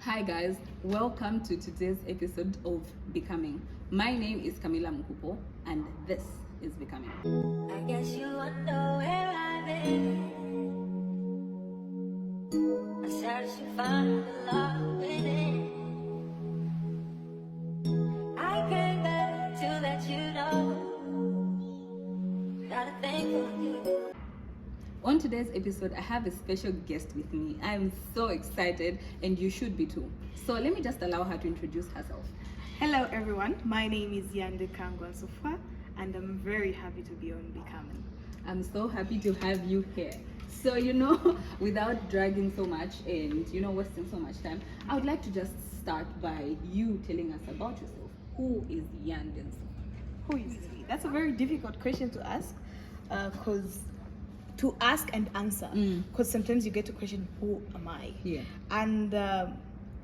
Hi guys, welcome to today's episode of Becoming. My name is Camila Mkupo and this is Becoming. I guess you wonder where I've been. I searched to find the love within. I came back to let you know that I think of you. On today's episode, I have a special guest with me. I'm so excited and you should be too. So let me just allow her to introduce herself. Hello everyone, my name is Yande Nsofwa and I'm very happy to be on Becoming. I'm so happy to have you here. So, without dragging so much and, wasting so much time, I would like to just start by you telling us about yourself. Who is Yande Nsofwa? Who is me? That's a very difficult question to ask because to ask and answer, because sometimes you get to question, who am I? Yeah. And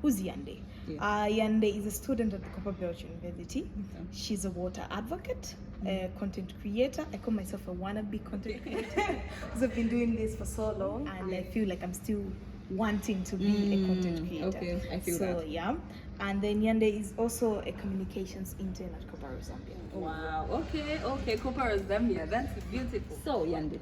who's Yande? Yeah. Yande is a student at CopperRose University. Okay. She's a water advocate, a content creator. I call myself a wannabe content creator because I've been doing this for so long and I feel like I'm still wanting to be a content creator. Okay, I feel that. So yeah. And then Yande is also a communications intern at CopperRose Zambia. Wow, okay, CopperRose Zambia, that's beautiful. So Yande,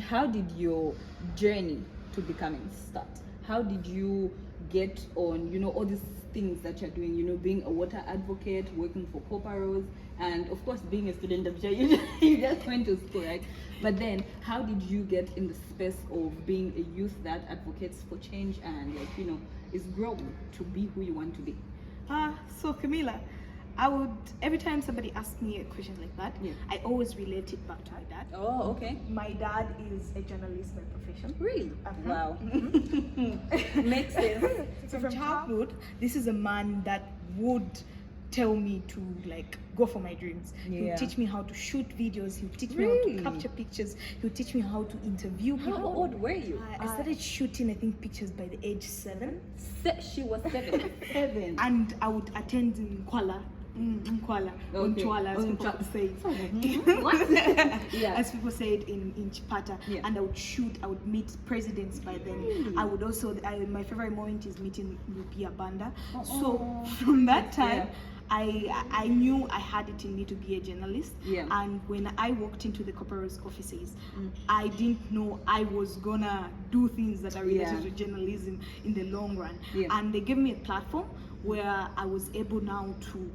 how did your journey to Becoming start? How did you get on, all these things that you're doing, being a water advocate, working for CopperRose, and of course being a student of you just went to school, right? But then how did you get in the space of being a youth that advocates for change and is growing to be who you want to be? So Camila, every time somebody asks me a question like that, I always relate it back to my dad. Oh, okay. My dad is a journalist by profession. Really? Wow. Makes sense. So from childhood, this is a man that would tell me to go for my dreams. He would teach me how to shoot videos. He would teach me how to capture pictures. He would teach me how to interview people. How old were you? I started shooting, I think, pictures by the age 7. She was 7. 7. And I would attend in Kuala. Mtwala, as people say. What? Yeah. As people say it in Chipata. Yeah. And I would meet presidents by then. Really? I would also, my favorite moment is meeting Rupia Banda. So from that time, I knew I had it in me to be a journalist. Yeah. And when I walked into the CopperRose offices, I didn't know I was gonna do things that are related to journalism in the long run. Yeah. And they gave me a platform where I was able now to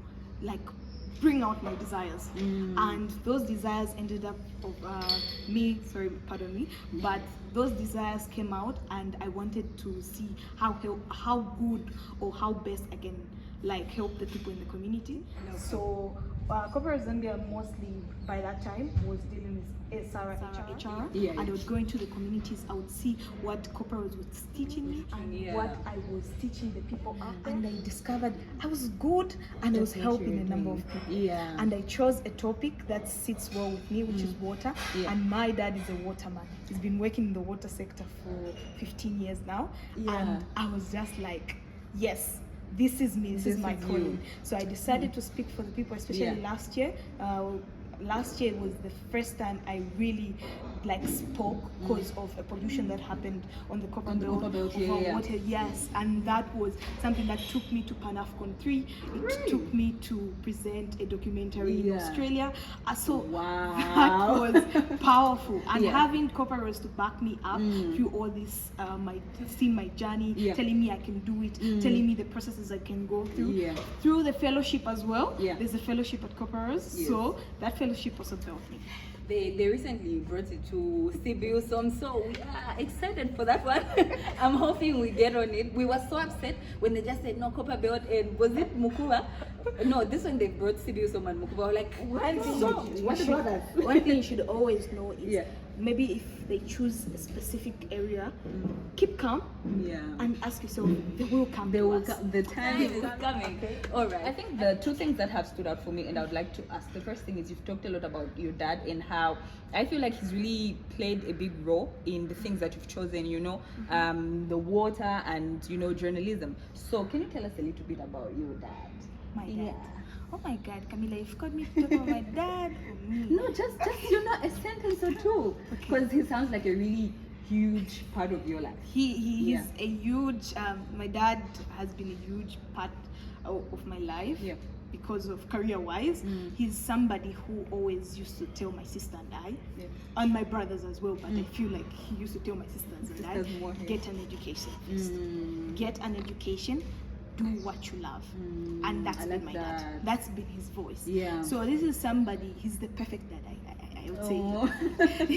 bring out my desires, and those desires ended up but those desires came out and I wanted to see how good or how best I can help the people in the community. So CopperRose Zambia mostly by that time was dealing with HR. And I would go into the communities. I would see what CopperRose was teaching me and what I was teaching the people out there. And I discovered I was good and I was helping a number of people. Yeah. And I chose a topic that sits well with me, which is water. Yeah. And my dad is a waterman. He's been working in the water sector for 15 years now. Yeah. And I was just like, yes, this is me, this is my calling. So I decided to speak for the people, especially last year. Last year was the first time I really spoke because of a pollution that happened on the Copper Belt water. Yes, and that was something that took me to Pan-African 3. It took me to present a documentary in Australia. So that was powerful. And having CopperRose to back me up through all this, seeing my journey, telling me I can do it, telling me the processes I can go through. Through the fellowship as well. There's a fellowship at CopperRose. So that fellowship also helped me. They recently brought it to CBU, so I'm so excited for that one. I'm hoping we get on it. We were so upset when they just said no Copper Belt, and was it Mukua? No, this one they brought CBU and Mukua. Like, one thing you should always know is maybe if they choose a specific area, keep calm and ask yourself, they will come. The time is coming. Okay. All right. I think the two things that have stood out for me, and I would like to ask. The first thing is you've talked a lot about your dad and how I feel like he's really played a big role in the things that you've chosen. The water and journalism. So can you tell us a little bit about your dad? My dad. Oh my God, Camila, you've got me to talk about my dad or me? No, just a sentence or two, because he sounds like a really huge part of your life. He's a huge. My dad has been a huge part of my life. Yeah. Because of career-wise, he's somebody who always used to tell my sister and I, and my brothers as well. But I feel like he used to tell my sisters and I, get an education first. Get an education. Do what you love, and that's been my dad. That's been his voice. Yeah. So this is somebody. He's the perfect dad. I would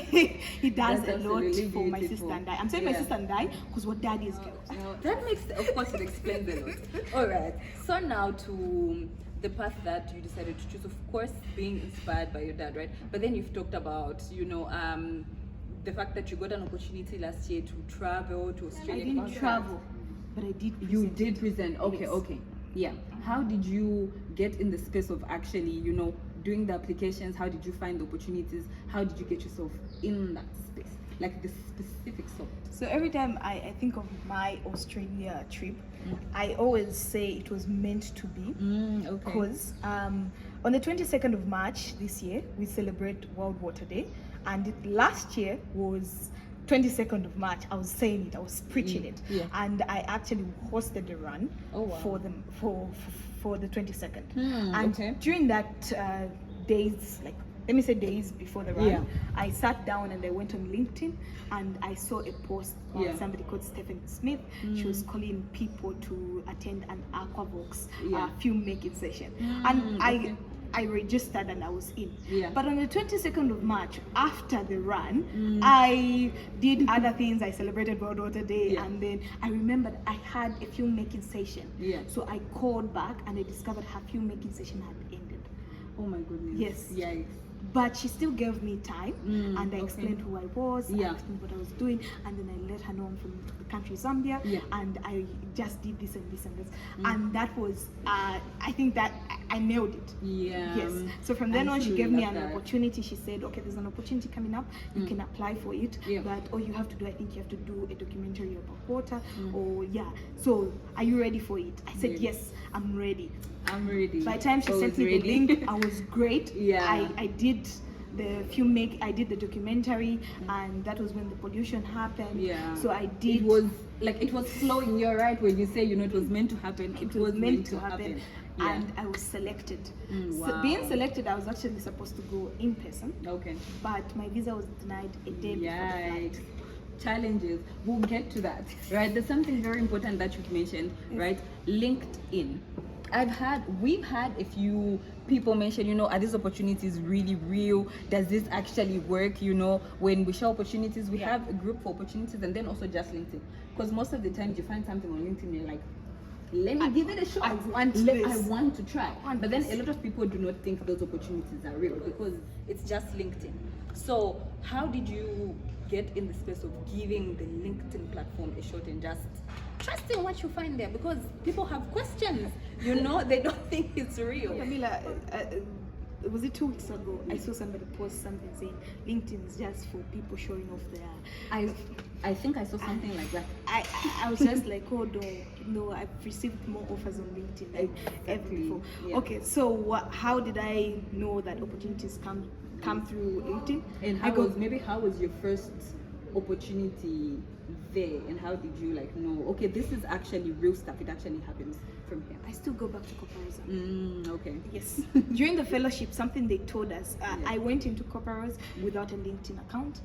say he does a lot for my sister and I. I'm saying my sister and I because what dad is girls. That makes, of course, it explains a lot. All right. So now to the path that you decided to choose, of course, being inspired by your dad, right? But then you've talked about, the fact that you got an opportunity last year to travel to Australia. I didn't travel, but I did present. You did present. Okay, Yes. okay. Yeah. How did you get in the space of actually, doing the applications? How did you find the opportunities? How did you get yourself in that space? Like the specifics of it. So every time I think of my Australia trip, I always say it was meant to be. Okay. Because on the 22nd of March this year, we celebrate World Water Day. And last year was 22nd of March. I was saying it, I was preaching it. Yeah. And I actually hosted a run for the 22nd. And during that days, like let me say days before the run, I sat down and I went on LinkedIn and I saw a post by somebody called Stephanie Smith. She was calling people to attend an Aquavox filmmaking session. And I registered and I was in. But on the 22nd of March, after the run, I did other things. I celebrated World Water Day, and then I remembered I had a filmmaking session. So I called back and I discovered her filmmaking session had ended. Oh my goodness. Yes. Yikes. But she still gave me time, and I explained who I was, I explained what I was doing, and then I let her know I'm from the country Zambia, and I just did this and this and this, and that was, I think that I nailed it. Yes. So from then on, she gave me an opportunity. She said, okay, there's an opportunity coming up. You can apply for it, but all you have to do, I think you have to do a documentary about water, or So are you ready for it? I said, yes, I'm ready. I'm ready. By the time she sent me the link, I was great. I did I did the documentary, and that was when the pollution happened. So I did. It was flowing. You're right when you say it was meant to happen. It was meant to happen. And I was selected. Wow. So being selected, I was actually supposed to go in person. Okay. But my visa was denied a day before the flight. Challenges. We'll get to that. Right. There's something very important that you've mentioned. Right. LinkedIn. We've had a few people mention, are these opportunities really real? Does this actually work? When we share opportunities, we have a group for opportunities and then also just LinkedIn. Because most of the time you find something on LinkedIn, you're like, let me give it a shot. I want to try. But then a lot of people do not think those opportunities are real because it's just LinkedIn. So how did you get in the space of giving the LinkedIn platform a shot and just trusting what you find there? Because people have questions, they don't think it's real. Camila, was it 2 weeks ago? I saw somebody post something saying LinkedIn is just for people showing off their. I think I saw something like that. I was just like, oh no, I've received more offers on LinkedIn than ever before. Okay, so how did I know that opportunities come through LinkedIn? And how was your first opportunity there, and how did you know, okay, this is actually real stuff, it actually happens from here? I still go back to CopperRose Zambia. Okay. Yes. During the fellowship, something they told us, I went into CopperRose without a LinkedIn account,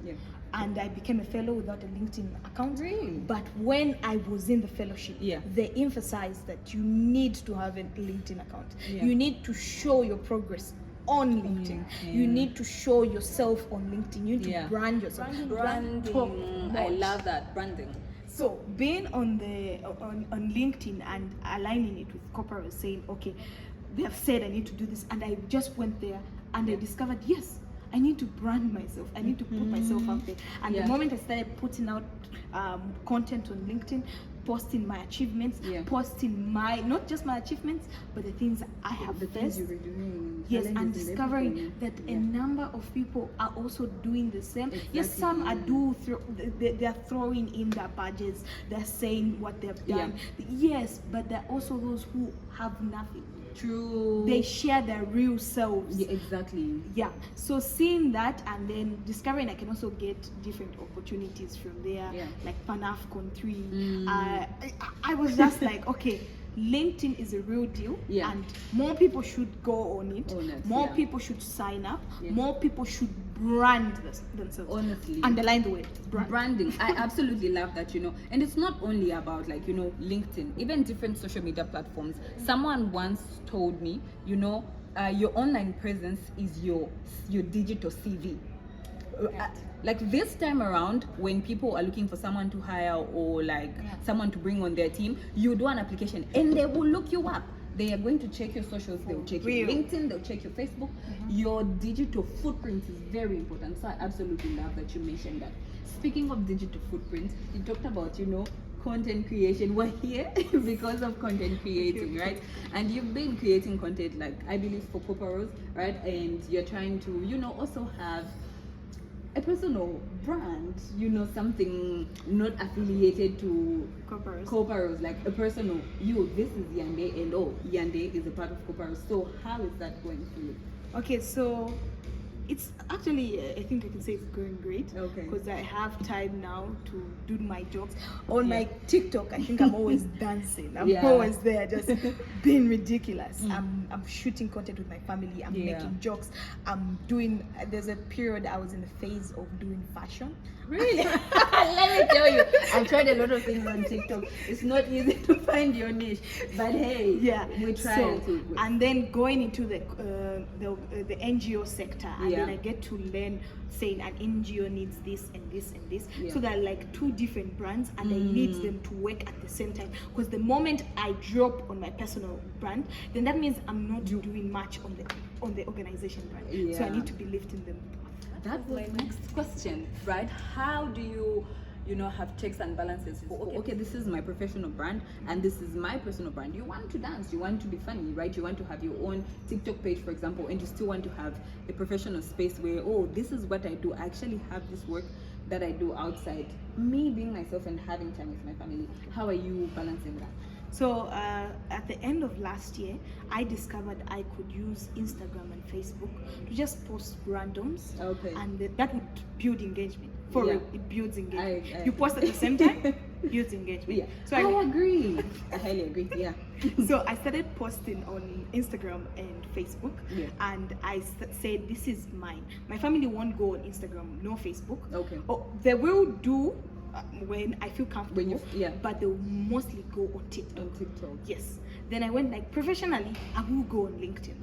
and I became a fellow without a LinkedIn account. Really? But when I was in the fellowship, they emphasized that you need to have a LinkedIn account. You need to show your progress on LinkedIn. You need to show yourself on LinkedIn. You need to brand yourself. Branding. I love that, branding. So being on LinkedIn and aligning it with CopperRose, saying, okay, they have said I need to do this, and I just went there and I discovered, yes, I need to brand myself. I need to put myself out there. And the moment I started putting out content on LinkedIn, posting my achievements, posting not just my achievements, but the things I have things you were doing. Yes, and discovering that a number of people are also doing the same. Yes, some are they're throwing in their badges, they're saying what they've done. Yes, but there are also those who have nothing. True. They share their real selves. Yeah, exactly. Yeah. So seeing that and then discovering I can also get different opportunities from there, like PanAfcon 3. I was just like, okay, LinkedIn is a real deal, and more people should go on it. More people should sign up. More people should brand themselves. Honestly, underline the word branding. I absolutely love that, and it's not only about like LinkedIn, even different social media platforms. Someone once told me, your online presence is your digital CV. Like this time around, when people are looking for someone to hire or like someone to bring on their team, you do an application and they will look you up. They are going to check your socials, they'll check your LinkedIn, they'll check your Facebook. Your digital footprint is very important. So I absolutely love that you mentioned that. Speaking of digital footprint, you talked about, content creation. We're here because of content creating, right? And you've been creating content, like I believe for CopperRose, right? And you're trying to, also have a personal brand, something not affiliated to CopperRose, like a personal, this is Yande, and Yande is a part of CopperRose. So how is that going for you? Okay, so it's actually, I think I can say it's going great. Okay. Because I have time now to do my jokes. On my TikTok, I think I'm always dancing. I'm always there, just being ridiculous. I'm shooting content with my family. I'm making jokes. There's a period I was in the phase of doing fashion. Really? Let me tell you, I've tried a lot of things on TikTok. It's not easy to find your niche, but hey, we try it. And then going into the NGO sector, and then I get to learn saying an NGO needs this and this and this. So there are like two different brands, and I need them to work at the same time. Because the moment I drop on my personal brand, then that means I'm not doing much on the organization brand. So I need to be lifting them. That's my next question, right? How do you have checks and balances? Okay, this is my professional brand and this is my personal brand. You want to dance, you want to be funny, right? You want to have your own TikTok page, for example, and you still want to have a professional space where, this is what I do. I actually have this work that I do outside me being myself and having time with my family. How are you balancing that? So at the end of last year, I discovered I could use Instagram and Facebook to just post randoms, and that would build engagement. For real, it builds engagement. You post at the same time, builds engagement. So I agree. I highly agree. Yeah. So I started posting on Instagram and Facebook, and I said, this is mine. My family won't go on Instagram, no Facebook. Okay. They will do when I feel comfortable, but they will mostly go on TikTok. Yes. Then I went like, professionally, I will go on LinkedIn.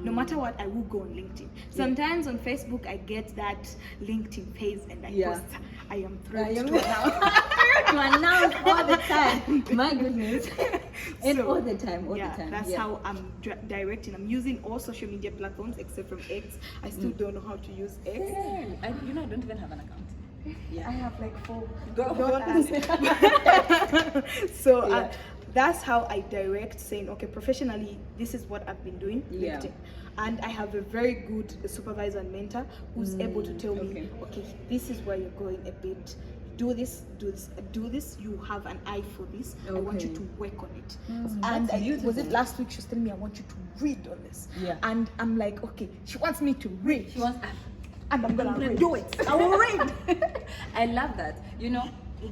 No matter what, I will go on LinkedIn. Sometimes on Facebook, I get that LinkedIn page and I post, I am thrilled to announce all the time. My goodness. And all the time. That's how I'm directing. I'm using all social media platforms except from X. I still don't know how to use X. I don't even have an account. I have like 4. So that's how I direct, saying, okay, professionally, this is what I've been doing. LinkedIn. And I have a very good supervisor and mentor who's able to tell me, okay, this is where you're going a bit. Do this. You have an eye for this. I want you to work on it. And was it last week? She was telling me, I want you to read on this. And I'm like, okay, she wants me to read. She wants. And I'm gonna do it. I will read. I love that.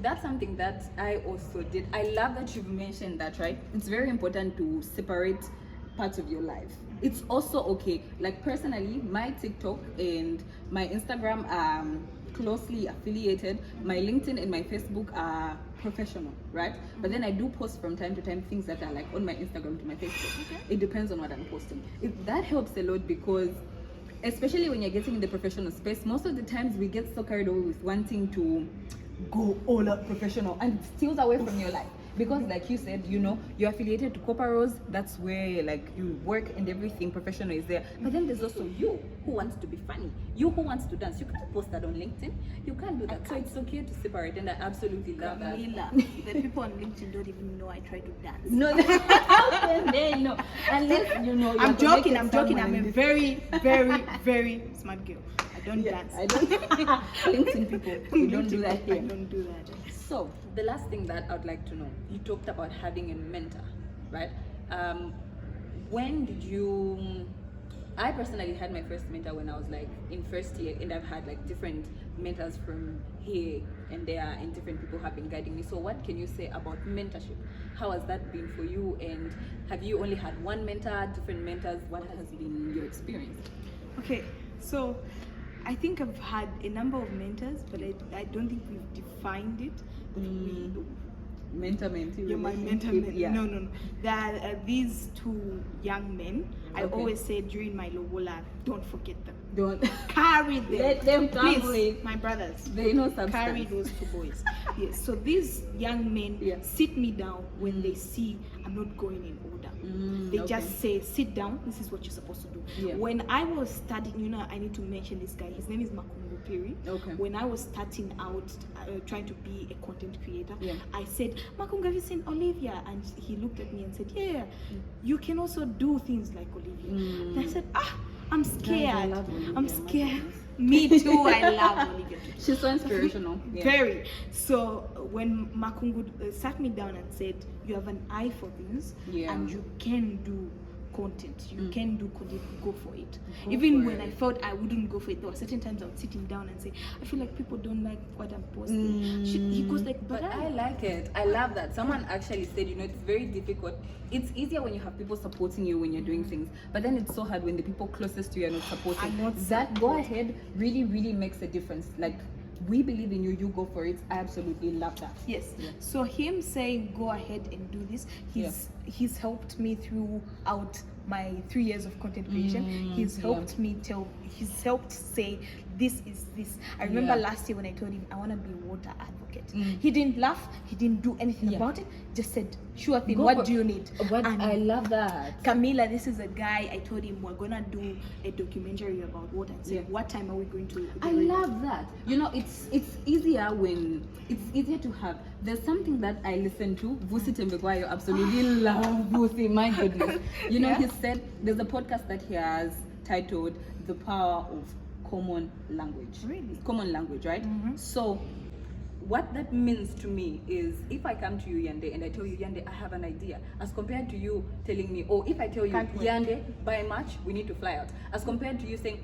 That's something that I also did. I love that you've mentioned that, right? It's very important to separate parts of your life. It's also okay. Like personally, my TikTok and my Instagram are closely affiliated. My LinkedIn and my Facebook are professional, right? But then I do post from time to time things that are like on my Instagram to my Facebook. It depends on what I'm posting. That helps a lot because especially when you're getting in the professional space, most of the times we get so carried away with wanting to go all up professional and it steals away from your life. because like you said, you know, you're affiliated to CopperRose. That's where like you work and everything professional is there. But then there's also you who wants to be funny, you who wants to dance. You can't post that on LinkedIn. You can't do that. So it's okay to separate, and I absolutely love that. The people on LinkedIn don't even know I try to dance. No, how can they know? Unless you know. I'm joking. I'm a very, very, very smart girl. I don't dance. I don't. LinkedIn people, we don't do that here. I don't do that. So the last thing that I'd like to know, you talked about having a mentor, right? When did you? I personally had my first mentor when I was like in first year, and I've had like different mentors from here and there, and different people have been guiding me. So what can you say about mentorship? How has that been for you? And have you only had one mentor, different mentors? What has been your experience? Okay, so I think I've had a number of mentors, but I don't think we've defined it. Mentor, mentee. You're my mentor. Yeah. No. There are these two young men. I always say during my lobola, don't forget them. Don't carry them. Let them come. Please, my brothers. They know substance. Carry those two boys. Yes. So these young men sit me down when they see I'm not going in order. They just say, sit down. This is what you're supposed to do. Yeah. When I was studying, you know, I need to mention this guy. His name is Makungu Piri. Okay. When I was starting out, trying to be a content creator, I said, Makungu, have you seen Olivia? And he looked at me and said, yeah, you can also do things like Olivia. And I said, I'm scared. I'm scared. Me too. I love Olivia. She's so inspirational. Very. So when Makungu sat me down and said, you have an eye for things and you can do content. You can do content, go for it. Even when I felt I wouldn't go for it, there were certain times I would sit him down and say, I feel like people don't like what I'm posting. He goes like, but I like it. I love that. Someone actually said, you know, it's very difficult. It's easier when you have people supporting you when you're doing things, but then it's so hard when the people closest to you are not supporting. That go ahead really, really makes a difference. Like, we believe in you, you go for it. I absolutely love that. Yes. So him saying go ahead and do this, he's helped me throughout my 3 years of content creation. He's helped me he's helped say this is this. I remember last year when I told him I want to be a water advocate. He didn't laugh, he didn't do anything about it, just said, sure thing, what do you need? And I love that. Camila, this is a guy, I told him we're gonna do a documentary about water and say, what time are we going to I love that. You know, it's easier to have. There's something that I listen to, Vusi Tembekwayo, absolutely love Vusi, my goodness. You know, he said there's a podcast that he has titled The Power of Common Language. Really? Common language, right? So what that means to me is, if I come to you, Yande, and I tell you, Yande, I have an idea, as compared to you telling me, or if I tell you, Yande, by March we need to fly out, as compared to you saying,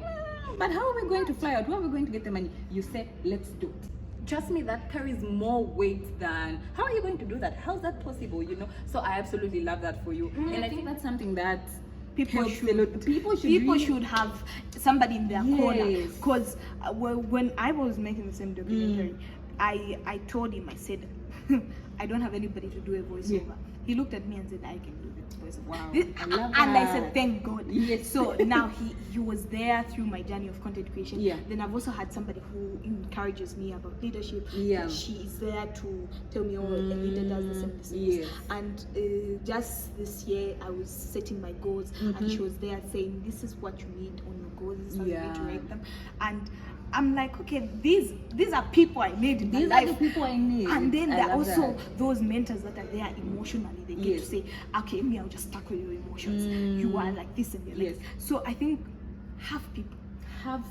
but how are we going to fly out? Where are we going to get the money? You say, let's do it. Trust me, that carries more weight than, how are you going to do that? How's that possible? You know, so I absolutely love that for you. And I think that's something that people should have somebody in their corner. Because when I was making the same documentary, I told him, I said, I don't have anybody to do a voiceover. He looked at me and said, I can do the voiceover. Wow, I love and that. I said, thank God. So now he was there through my journey of content creation. Then I've also had somebody who encourages me about leadership. She is there to tell me, oh, a leader does this. And just this year I was setting my goals, and she was there saying, this is what you need on your goals, this is how you need to write them. And I'm like, okay, these are people I need in my life. These are the people I need. And then there are also those mentors that are there emotionally. They get to say, okay, me, I'll just tackle your emotions. You are like this and you're like this. So I think have people. I've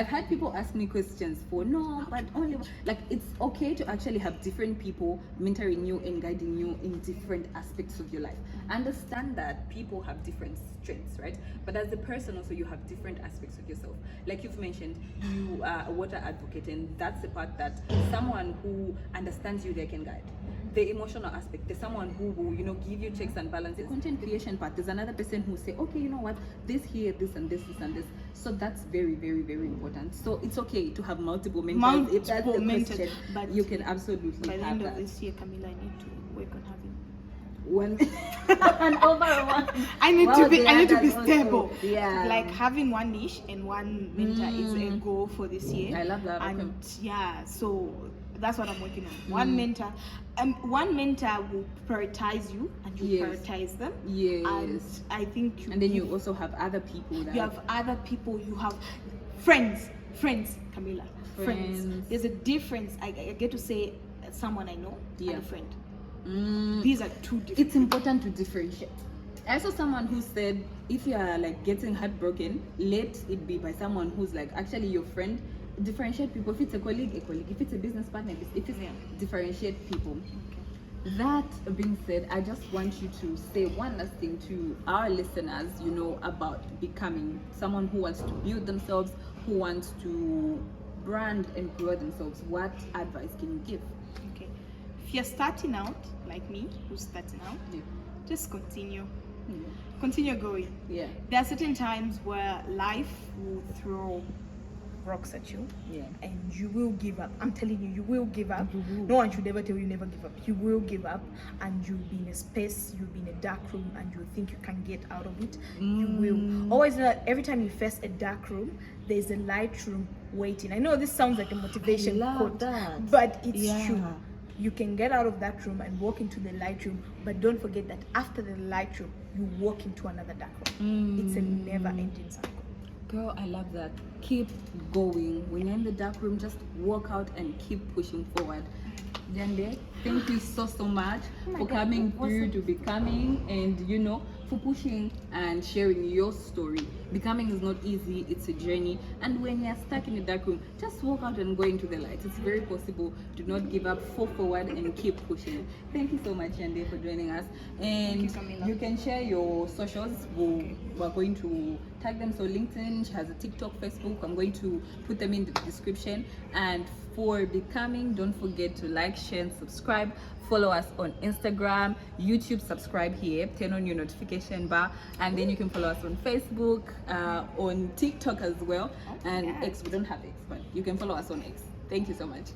had people ask me questions for but only like, it's okay to actually have different people mentoring you and guiding you in different aspects of your life. Understand that people have different strengths, right? But as a person also, you have different aspects of yourself. Like you've mentioned, you are a water advocate, and that's the part that someone who understands you, they can guide. The emotional aspect, there's someone who will, you know, give you checks and balances. Content creation part, there's another person who say, okay, you know what, this here, this and this, this and this. So that's very, very, very important. So it's okay to have multiple mentors. If that's the question, but you can absolutely have that. By the end of this year, Camila, I need to work on having one and over one. I need to be stable. Like having one niche and one mentor is a goal for this year. I love that. And so that's what I'm working on. One mentor will prioritize you, and you prioritize them. Yes. And I think and then you also have other people that you have other people. You have friends, Camilla. Friends. There's a difference. I get to say someone I know and a friend. These are two different. It's important to differentiate. I saw someone who said, if you are like getting heartbroken, let it be by someone who's like actually your friend. Differentiate people. If it's a colleague. If it's a business partner, if it's differentiate people. Okay. That being said, I just want you to say one last thing to our listeners, you know, about becoming someone who wants to build themselves, who wants to brand and grow themselves. What advice can you give? Okay. If you're starting out, like me, who's starting out, just continue. Continue going. Yeah. There are certain times where life will throw rocks at you, and you will give up. I'm telling you, you will give up. No one should ever tell you never give up. You will give up, and you'll be in a space, you'll be in a dark room, and you think you can get out of it. You will. Always know that every time you face a dark room, there's a light room waiting. I know this sounds like a motivation quote, but it's true. You can get out of that room and walk into the light room, but don't forget that after the light room, you walk into another dark room. It's a never-ending cycle. Girl, I love that. Keep going. When you're in the dark room, just walk out and keep pushing forward. Yande, thank you so much for coming through to Becoming, and you know, for pushing and sharing your story. Becoming is not easy, it's a journey, and when you're stuck in a dark room, just walk out and go into the light. It's very possible. Do not give up, fall forward and keep pushing. Thank you so much, Yande, for joining us, and you can share your socials. We're going to tag them. So LinkedIn, she has a TikTok, Facebook. I'm going to put them in the description. And for Becoming, don't forget to like, share and subscribe. Follow us on Instagram, YouTube, subscribe here, turn on your notification bar, and then you can follow us on Facebook, on TikTok as well, and X. We don't have X, but you can follow us on X. Thank you so much.